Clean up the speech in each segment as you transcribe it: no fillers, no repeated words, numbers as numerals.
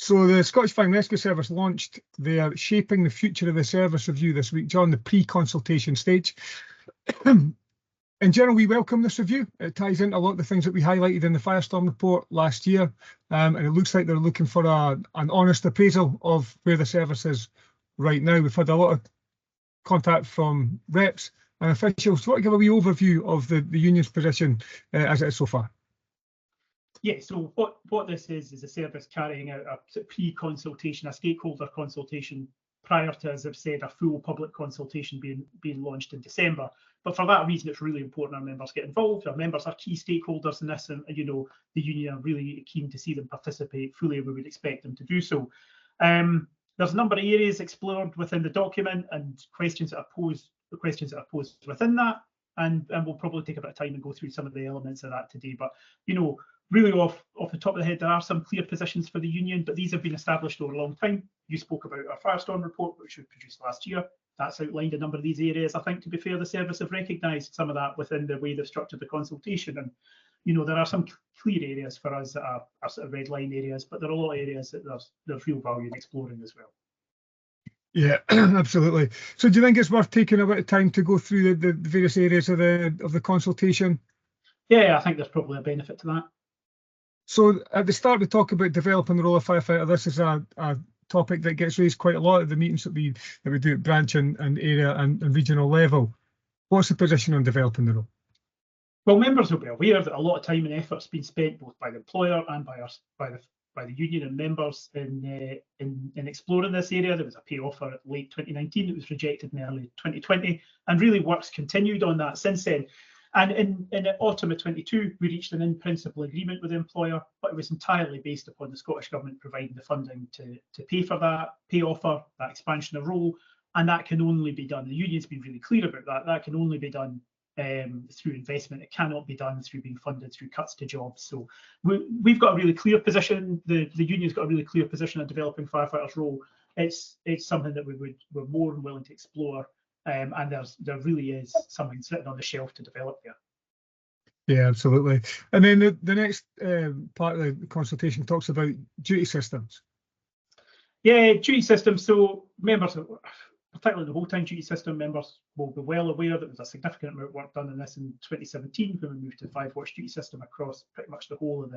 So the Scottish Fire and Rescue Service launched their Shaping the Future of the Service review this week, John, the pre-consultation stage. In general, we welcome this review. It ties into a lot of the things that we highlighted in the Firestorm report last year, and it looks like they're looking for an honest appraisal of where the service is right now. We've had a lot of contact from reps and officials. So, what give a wee overview of the union's position as it is so far? Yeah, so what this is a service carrying out a pre-consultation, a stakeholder consultation prior to, as I've said, a full public consultation being launched in December. But for that reason, it's really important our members get involved. Our members are key stakeholders in this, and you know, the union are really keen to see them participate fully. We would expect them to do so. There's a number of areas explored within the document and questions that are posed within that, and we'll probably take a bit of time and go through some of the elements of that today. But you know, really off the top of the head, there are some clear positions for the union, but these have been established over a long time. You spoke about our Firestorm report, which we produced last year. That's outlined a number of these areas. I think, to be fair, the service have recognised some of that within the way they've structured the consultation. And, you know, there are some clear areas for us that are sort of red line areas, but there are a lot of areas that there's real value in exploring as well. Yeah, absolutely. So do you think it's worth taking a bit of time to go through the various areas of the consultation? Yeah, I think there's probably a benefit to that. So at the start, we talk about developing the role of firefighter. This is a topic that gets raised quite a lot at the meetings that we do at branch and area and regional level. What's the position on developing the role? Well, members will be aware that a lot of time and effort has been spent both by the employer and by the union and members in exploring this area. There was a pay offer at late 2019 that was rejected in early 2020, and really work's continued on that since then. And in autumn of 22, we reached an in-principle agreement with the employer, but it was entirely based upon the Scottish Government providing the funding to pay for that pay offer, that expansion of role, and that can only be done. The union's been really clear about that. That can only be done through investment. It cannot be done through being funded through cuts to jobs. So we've got a really clear position. The union's got a really clear position on developing firefighters' role. It's something that we're more than willing to explore. And there really is something sitting on the shelf to develop there. Yeah, absolutely. And then the next part of the consultation talks about duty systems. Yeah, duty systems. So members, particularly the whole-time duty system, members will be well aware that there was a significant amount of work done in this in 2017 when we moved to the 5-watch duty system across pretty much the whole of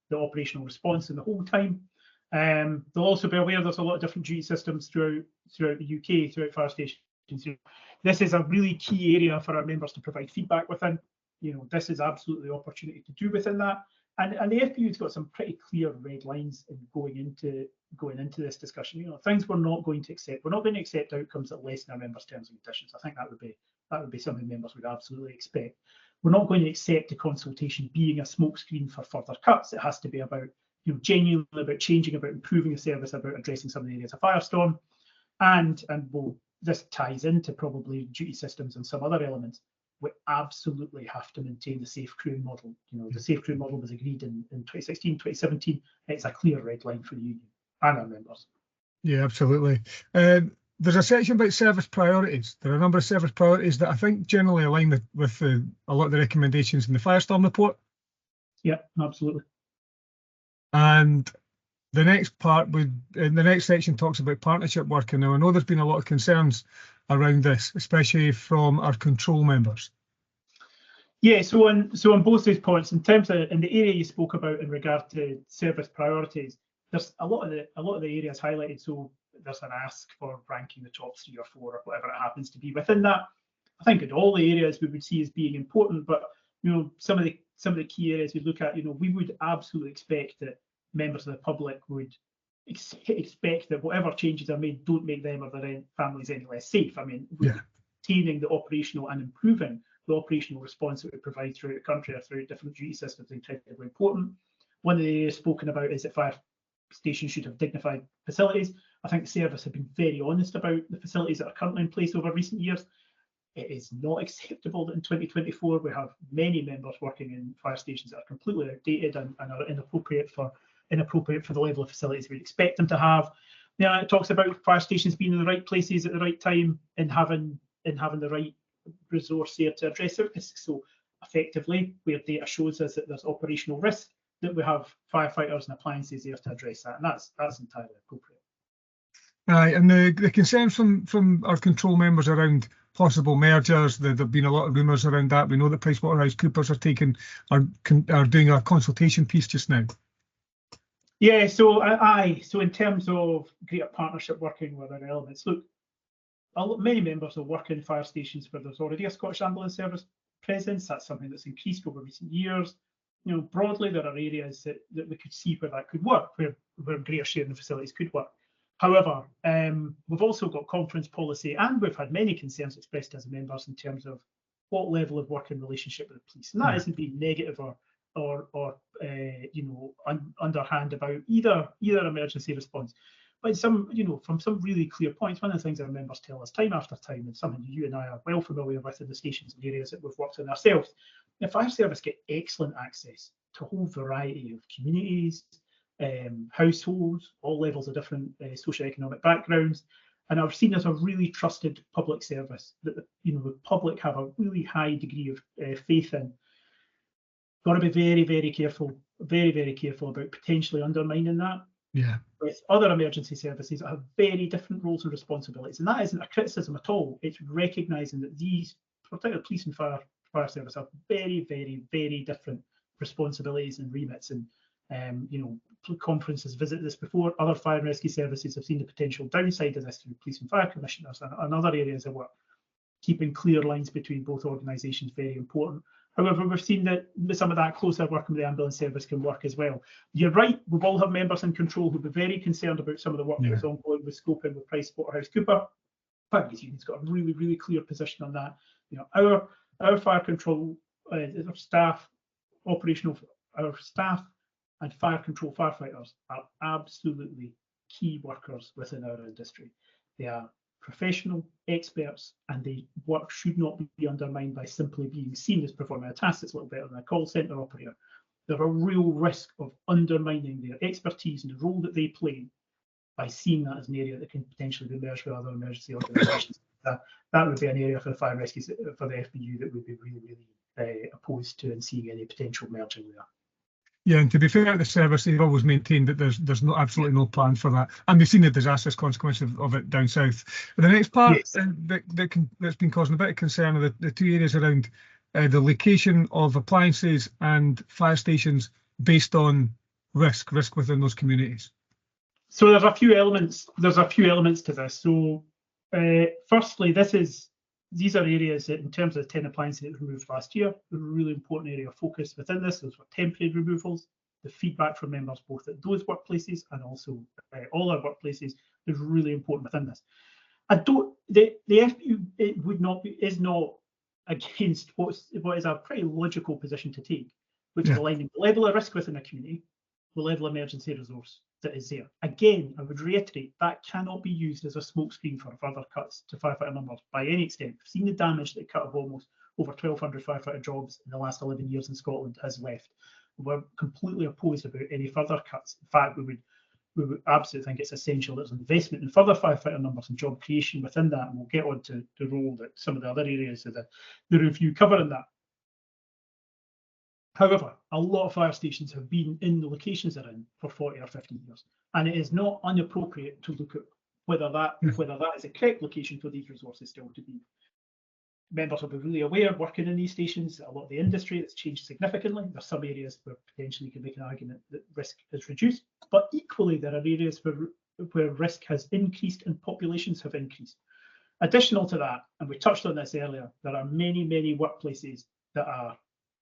the operational response in the whole time. They'll also be aware there's a lot of different duty systems throughout the UK, throughout fire stations. This is a really key area for our members to provide feedback within. You know, this is absolutely the opportunity to do within that. And the FBU's got some pretty clear red lines in going into this discussion. You know, things we're not going to accept. We're not going to accept outcomes that lessen our members' terms and conditions. I think that would be something members would absolutely expect. We're not going to accept the consultation being a smokescreen for further cuts. It has to be about, you know, genuinely about changing, about improving the service, about addressing some of the areas of Firestorm, and this ties into probably duty systems and some other elements. We absolutely have to maintain the safe crewing model. You know, the safe crewing model was agreed in 2016, 2017. It's a clear red line for the union and our members. Yeah, absolutely. There's a section about service priorities. There are a number of service priorities that I think generally align with a lot of the recommendations in the Firestorm report. Yeah, absolutely. And the next the next section talks about partnership work, and now I know there's been a lot of concerns around this, especially from our control members. Yeah, so on both those points, in terms of in the area you spoke about in regard to service priorities, there's a lot of the areas highlighted. So there's an ask for ranking the top 3 or 4 or whatever it happens to be within that. I think in all the areas we would see as being important, but you know, some of the key areas we look at, you know, we would absolutely expect that members of the public would expect that whatever changes are made don't make them or their families any less safe. I mean, maintaining the operational and improving the operational response that we provide throughout the country or throughout different duty systems is incredibly important. One of the areas spoken about is that fire stations should have dignified facilities. I think the service have been very honest about the facilities that are currently in place over recent years. It is not acceptable that in 2024 we have many members working in fire stations that are completely outdated and are inappropriate for the level of facilities we'd expect them to have. Now, it talks about fire stations being in the right places at the right time and having the right resource there to address it. So effectively, where data shows us that there's operational risk, that we have firefighters and appliances there to address that, and that's entirely appropriate. Aye, and the concerns from our control members around possible mergers, there've been a lot of rumours around that. We know that PricewaterhouseCoopers are doing a consultation piece just now. Yeah, so so in terms of greater partnership working with other elements, look, many members will work in fire stations where there's already a Scottish Ambulance Service presence. That's something that's increased over recent years. You know, broadly, there are areas that we could see where that could work, where greater sharing of facilities could work. However, we've also got conference policy, and we've had many concerns expressed as members in terms of what level of working relationship with the police, and that isn't being negative or you know, underhand about either emergency response. But from some really clear points, one of the things our members tell us time after time, and something you and I are well familiar with in the stations and areas that we've worked in ourselves, the fire service get excellent access to a whole variety of communities, households, all levels of different socioeconomic backgrounds, and are seen as a really trusted public service that the public have a really high degree of faith in. Got to be very, very careful about potentially undermining that. Yeah. With other emergency services that have very different roles and responsibilities, and that isn't a criticism at all. It's recognising that these, particularly police and fire service, have very, very, very different responsibilities and remits. And conferences visited this before. Other fire and rescue services have seen the potential downside of this through police and fire commissioners and other areas of work. Keeping clear lines between both organisations very important. However, we've seen that some of that closer working with the ambulance service can work as well. You're right, we all have members in control who'll be very concerned about some of the work that's ongoing with scoping with PricewaterhouseCoopers. Fire union's got a really, really clear position on that. You know, our fire control, our staff and fire control firefighters are absolutely key workers within our industry. They are professional experts, and their work should not be undermined by simply being seen as performing a task that's a little better than a call centre operator. There's a real risk of undermining their expertise and the role that they play by seeing that as an area that can potentially be merged with other emergency organisations. That would be an area for the fire and rescue, for the FBU, that would be really, really opposed to and seeing any potential merging there. Yeah, and to be fair to the service, they've always maintained that there's absolutely no plan for that, and we've seen the disastrous consequences of it down south. But the next part that's been causing a bit of concern are the two areas around the location of appliances and fire stations based on risk within those communities. So there's a few elements. To this. So firstly, these are areas that, in terms of the 10 appliances that were removed last year, a really important area of focus within this. Those were temporary removals. The feedback from members both at those workplaces and also all our workplaces is really important within this. The FBU is not against what is a pretty logical position to take, which is aligning the level of risk within a community, the level of emergency resource that is there. Again, I would reiterate, that cannot be used as a smokescreen for further cuts to firefighter numbers by any extent. We've seen the damage that cut of almost over 1,200 firefighter jobs in the last 11 years in Scotland has left. We're completely opposed about any further cuts. In fact, we would absolutely think it's essential there's investment in further firefighter numbers and job creation within that, and we'll get on to the role that some of the other areas of the review cover in that. However, a lot of fire stations have been in the locations they're in for 40 or 50 years, and it is not inappropriate to look at whether that is a correct location for these resources still to be. Members will be really aware, working in these stations, that a lot of the industry has changed significantly. There's some areas where potentially you can make an argument that risk is reduced, but equally there are areas where risk has increased and populations have increased. Additional to that, and we touched on this earlier, there are many, many workplaces that are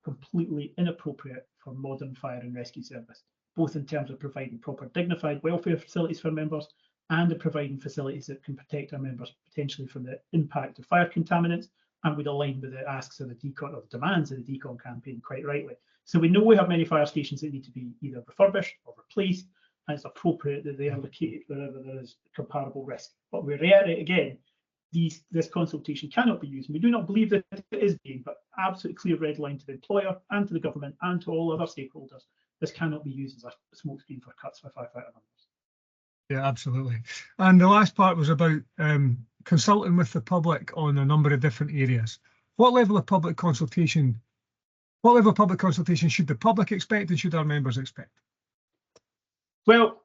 completely inappropriate for modern fire and rescue service, both in terms of providing proper dignified welfare facilities for members and providing facilities that can protect our members potentially from the impact of fire contaminants, and would align with the asks of the decon, or the demands of the decon campaign, quite rightly. So we know we have many fire stations that need to be either refurbished or replaced, and it's appropriate that they are located wherever there is comparable risk. But we reiterate again, this consultation cannot be used, and we do not believe that it is being, but absolutely clear red line to the employer and to the government and to all other stakeholders. This cannot be used as a smokescreen for cuts for firefighter numbers. Yeah, absolutely. And the last part was about consulting with the public on a number of different areas. What level of public consultation What level of public consultation should the public expect and should our members expect? Well,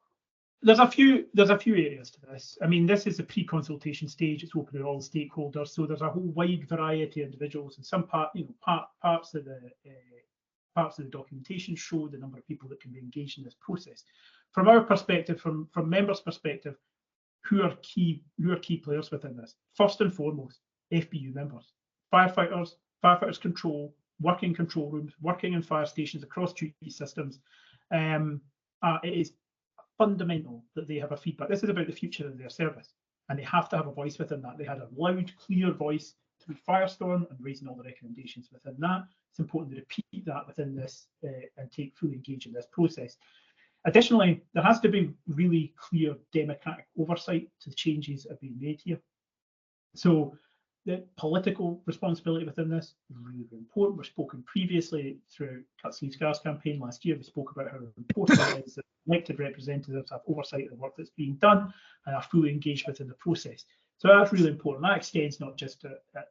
there's a few areas to this. I mean, this is a pre-consultation stage. It's open to all stakeholders, so there's a whole wide variety of individuals, and some parts of the documentation show the number of people that can be engaged in this process. From our perspective, from members' perspective, who are key players within this? First and foremost, FBU members, firefighters control, working in control rooms, working in fire stations across duty systems. It is fundamental that they have a feedback. This is about the future of their service, and they have to have a voice within that. They had a loud, clear voice through Firestorm and raising all the recommendations within that. It's important to repeat that within this and fully engage in this process. Additionally, there has to be really clear democratic oversight to the changes that are being made here. So the political responsibility within this is really, really important. We've spoken previously through Cut Sleeve Scars campaign last year. We spoke about how important it is that elected representatives have oversight of the work that's being done and are fully engaged within the process. So that's really important. That extends not just at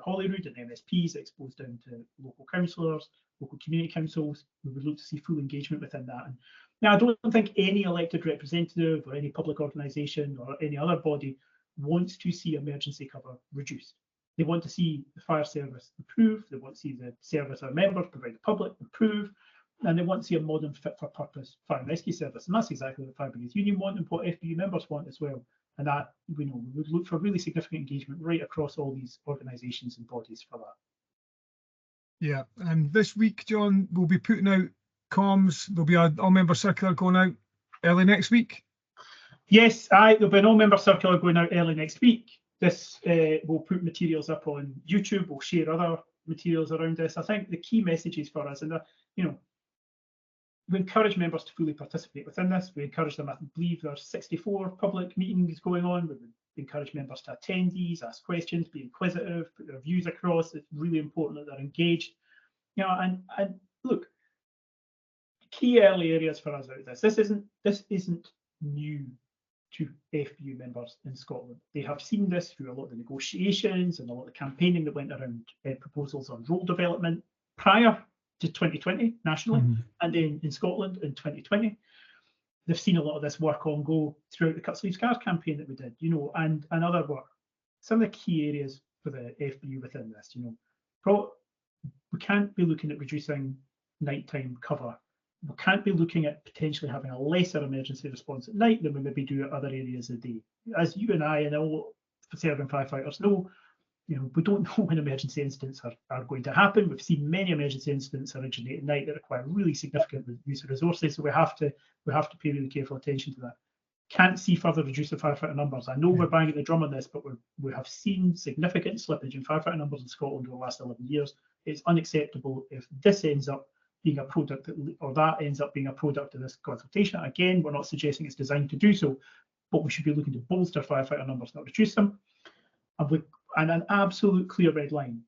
Holyrood and MSPs, it extends down to local councillors, local community councils. We would look to see full engagement within that. And now, I don't think any elected representative or any public organisation or any other body wants to see emergency cover reduced. They want to see the fire service improve. They want to see the service our members provide the public improve, and they want to see a modern, fit-for-purpose fire and rescue service. And that's exactly what the Fire Brigades Union want and what FBU members want as well. And that we would look for really significant engagement right across all these organisations and bodies for that. Yeah, and this week, John, we'll be putting out comms. There'll be an all-member circular going out early next week. Yes, there'll be an all-member circular going out early next week. This will put materials up on YouTube. We'll share other materials around this. I think the key messages for us, and we encourage members to fully participate within this. We encourage them. I believe there's 64 public meetings going on. We would encourage members to attend these, ask questions, be inquisitive, put their views across. It's really important that they're engaged. And look, key early areas for us out of this. This isn't new to FBU members in Scotland. They have seen this through a lot of the negotiations and a lot of the campaigning that went around proposals on role development prior to 2020 nationally, and then in Scotland in 2020. They've seen a lot of this work on go throughout the Cut Sleeve Scars campaign that we did, and other work. Some of the key areas for the FBU within this, we can't be looking at reducing nighttime cover. We can't be looking at potentially having a lesser emergency response at night than we maybe do at other areas of the day. As you and I and all serving firefighters know, we don't know when emergency incidents are going to happen. We've seen many emergency incidents originate at night that require really significant use of resources, so we have to pay really careful attention to that. Can't see further reduce the firefighter numbers. I know we're banging the drum on this, but we have seen significant slippage in firefighter numbers in Scotland over the last 11 years. It's unacceptable if this ends up being a product that ends up being a product of this consultation. Again, we're not suggesting it's designed to do so, but we should be looking to bolster firefighter numbers, not reduce them. And an absolute clear red line.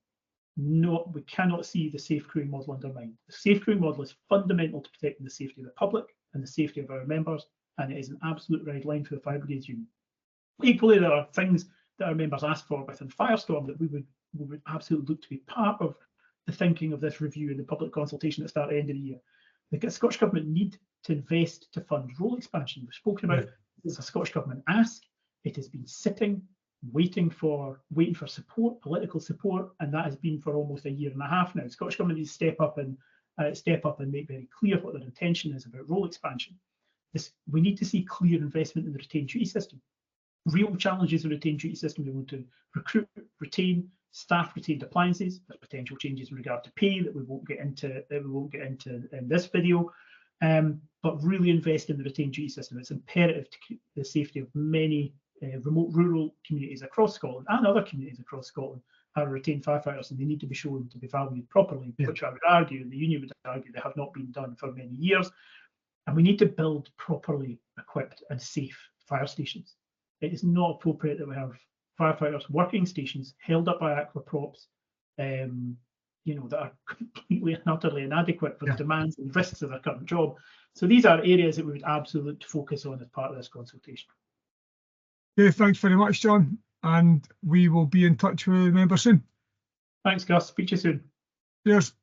No, we cannot see the safe crewing model undermined. The safe crewing model is fundamental to protecting the safety of the public and the safety of our members, and it is an absolute red line for the Fire Brigades Union. Equally, there are things that our members ask for within Firestorm that we would absolutely look to be part of the thinking of this review and the public consultation at the start of the end of the year. The Scottish Government need to invest to fund role expansion. We've spoken about this as a Scottish Government ask. It has been sitting, waiting for support, political support, and that has been for almost a year and a half now. The Scottish Government needs to step up and make very clear what their intention is about role expansion. We need to see clear investment in the retained duty system. Real challenges in the retained duty system. We want to recruit, retain, staff retained appliances. There's potential changes in regard to pay that we won't get into in this video. But really invest in the retained duty system. It's imperative to keep the safety of many remote rural communities across Scotland and other communities across Scotland are retained firefighters, and they need to be shown to be valued properly, which I would argue, and the union would argue, they have not been done for many years. And we need to build properly equipped and safe fire stations. It is not appropriate that we have firefighters working stations held up by aqua props, that are completely and utterly inadequate for the demands and risks of their current job. So these are areas that we would absolutely focus on as part of this consultation. Okay, thanks very much, John, and we will be in touch with members soon. Thanks, Gus. Speak to you soon. Cheers.